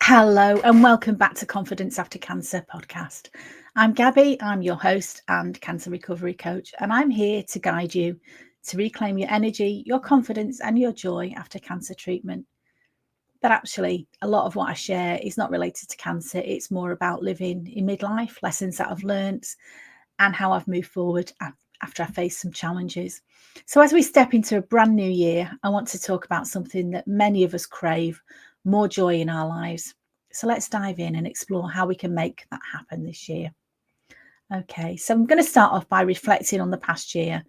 Hello and welcome back to Confidence After Cancer podcast. I'm Gabby, I'm your host and cancer recovery coach, and I'm here to guide you to reclaim your energy, your confidence and your joy after cancer treatment. But actually, a lot of what I share is not related to cancer. It's more about living in midlife, lessons that I've learnt and how I've moved forward after I faced some challenges. So as we step into a brand new year, I want to talk about something that many of us crave, more joy in our lives. So let's dive in and explore how we can make that happen this year. Okay, so I'm going to start off by reflecting on the past year,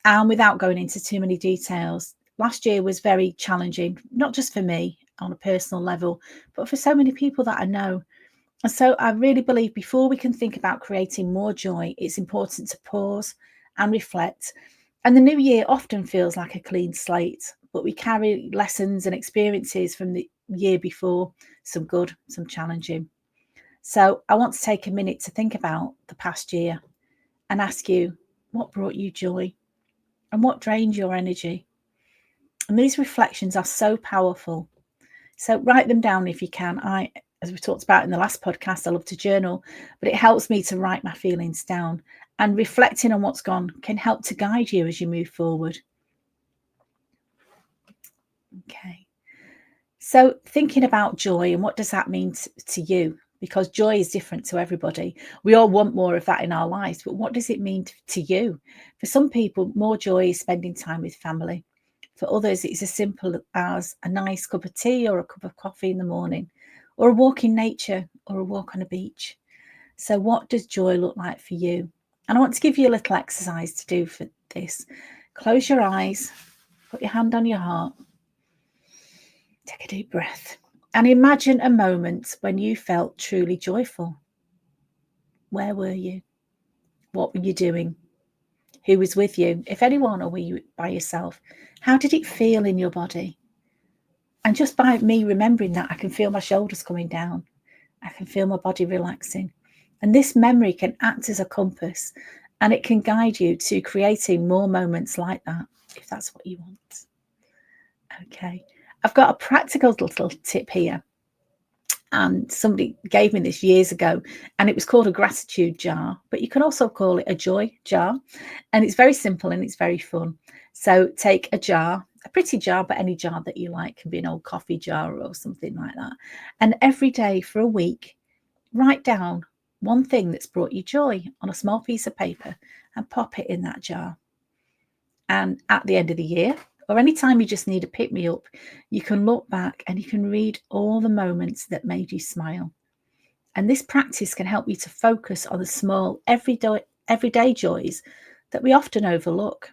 and without going into too many details. Last year was very challenging, not just for me on a personal level, but for so many people that I know. And so I really believe before we can think about creating more joy, it's important to pause and reflect. And the new year often feels like a clean slate, but we carry lessons and experiences from the year before, some good, some challenging. So I want to take a minute to think about the past year and ask you, what brought you joy and what drained your energy? And these reflections are so powerful. So write them down if you can. As we talked about in the last podcast, I love to journal, but it helps me to write my feelings down, and reflecting on what's gone can help to guide you as you move forward. Okay. So thinking about joy and what does that mean to you? Because joy is different to everybody. We all want more of that in our lives, but what does it mean to you? For some people, more joy is spending time with family. For others, it's as simple as a nice cup of tea or a cup of coffee in the morning, or a walk in nature, or a walk on a beach. So what does joy look like for you? And I want to give you a little exercise to do for this. Close your eyes, put your hand on your heart, take a deep breath, and imagine a moment when you felt truly joyful. Where were you? What were you doing? Who was with you? If anyone, or were you by yourself? How did it feel in your body? And just by me remembering that, I can feel my shoulders coming down. I can feel my body relaxing. And this memory can act as a compass, and it can guide you to creating more moments like that, if that's what you want. Okay. I've got a practical little tip here. And somebody gave me this years ago, and it was called a gratitude jar, but you can also call it a joy jar. And it's very simple and it's very fun. So take a jar, a pretty jar, but any jar that you like, can be an old coffee jar or something like that. And every day for a week, write down one thing that's brought you joy on a small piece of paper and pop it in that jar. And at the end of the year, or anytime you just need a pick me up, you can look back and you can read all the moments that made you smile. And this practice can help you to focus on the small, everyday joys that we often overlook.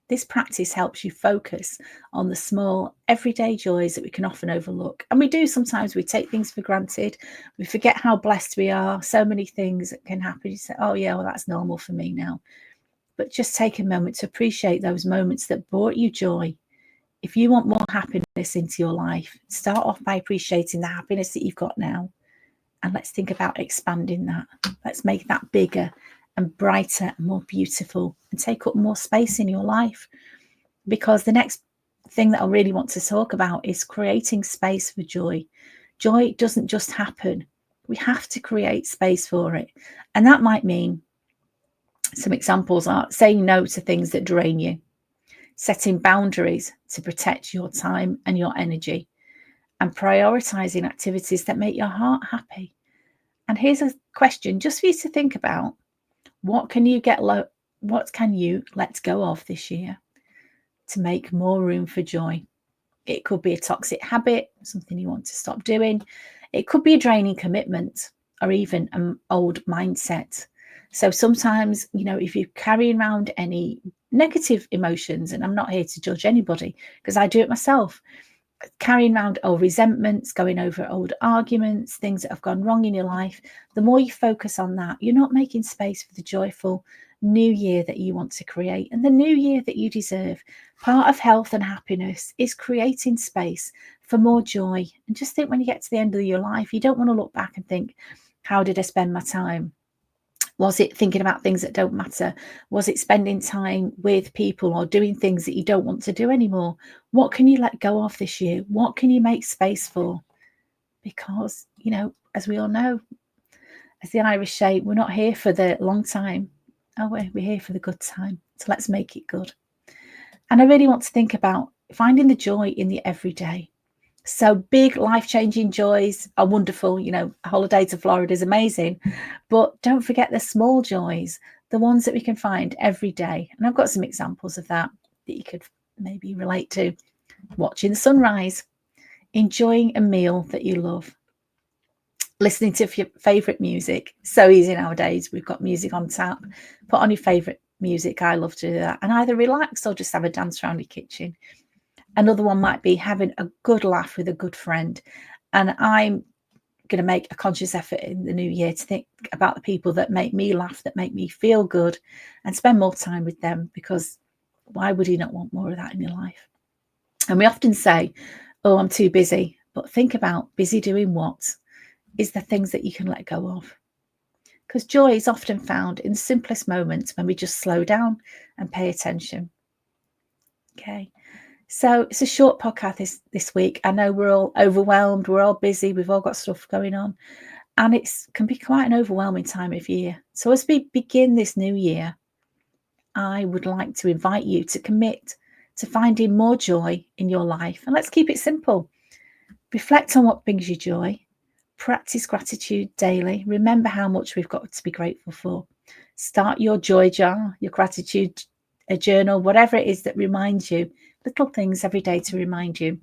This practice helps you focus on the small, everyday joys that we can often overlook. And we do sometimes, we take things for granted. We forget how blessed we are. So many things that can happen. You say, oh yeah, well, that's normal for me now. But just take a moment to appreciate those moments that brought you joy. If you want more happiness into your life, start off by appreciating the happiness that you've got now. And let's think about expanding that. Let's make that bigger and brighter and more beautiful and take up more space in your life. Because the next thing that I really want to talk about is creating space for joy. Joy doesn't just happen. We have to create space for it. And that might mean, some examples are saying no to things that drain you, setting boundaries to protect your time and your energy, and prioritizing activities that make your heart happy. And here's a question just for you to think about. What can you let go of this year to make more room for joy? It could be a toxic habit, something you want to stop doing. It could be a draining commitment, or even an old mindset. So sometimes, if you're carrying around any negative emotions, and I'm not here to judge anybody because I do it myself, carrying around old resentments, going over old arguments, things that have gone wrong in your life, the more you focus on that, you're not making space for the joyful new year that you want to create and the new year that you deserve. Part of health and happiness is creating space for more joy. And just think, when you get to the end of your life, you don't want to look back and think, how did I spend my time? Was it thinking about things that don't matter? Was it spending time with people or doing things that you don't want to do anymore? What can you let go of this year? What can you make space for? because, you know, as we all know, as the Irish say, we're not here for the long time, are we? We're here for the good time. So let's make it good. And I really want to think about finding the joy in the everyday. So big life-changing joys are wonderful. You know, a holiday to Florida is amazing, but don't forget the small joys, the ones that we can find every day. And I've got some examples of that you could maybe relate to. Watching the sunrise, enjoying a meal that you love, listening to your favourite music. So easy nowadays. We've got music on tap. Put on your favourite music. I love to do that. And either relax or just have a dance around your kitchen. Another one might be having a good laugh with a good friend. And I'm going to make a conscious effort in the new year to think about the people that make me laugh, that make me feel good, and spend more time with them, because why would you not want more of that in your life? And we often say, oh, I'm too busy. But think about busy doing what? Is the things that you can let go of. Because joy is often found in the simplest moments when we just slow down and pay attention. Okay. So it's a short podcast this week. I know we're all overwhelmed. We're all busy. We've all got stuff going on. And it can be quite an overwhelming time of year. So as we begin this new year, I would like to invite you to commit to finding more joy in your life. And let's keep it simple. Reflect on what brings you joy. Practice gratitude daily. Remember how much we've got to be grateful for. Start your joy jar, your gratitude journal, whatever it is that reminds you, little things every day to remind you.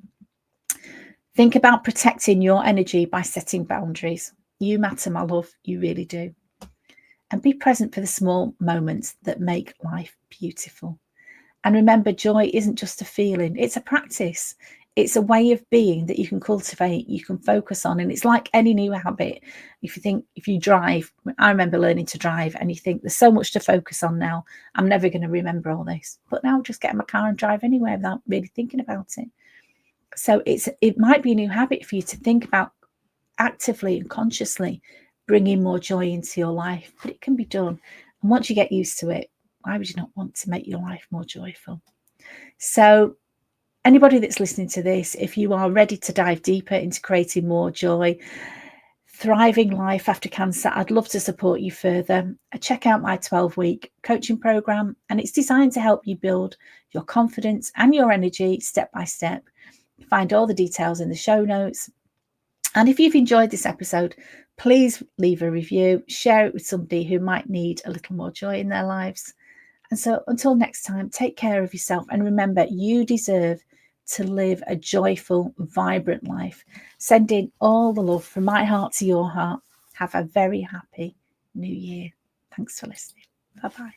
Think about protecting your energy by setting boundaries. You matter, my love. You really do. And be present for the small moments that make life beautiful. And remember, joy isn't just a feeling, it's a practice. It's a way of being that you can cultivate, you can focus on. And it's like any new habit. If you drive, I remember learning to drive, and you think there's so much to focus on now. I'm never going to remember all this. But now just get in my car and drive anywhere without really thinking about it. So it might be a new habit for you to think about actively and consciously bringing more joy into your life. But it can be done. And once you get used to it, why would you not want to make your life more joyful? So anybody that's listening to this, if you are ready to dive deeper into creating more joy, thriving life after cancer, I'd love to support you further. Check out my 12-week coaching program, and it's designed to help you build your confidence and your energy step by step. Find all the details in the show notes. And if you've enjoyed this episode, please leave a review, share it with somebody who might need a little more joy in their lives. And so until next time, take care of yourself. And remember, you deserve to live a joyful, vibrant life. Sending all the love from my heart to your heart. Have a very happy new year. Thanks for listening. Bye-bye.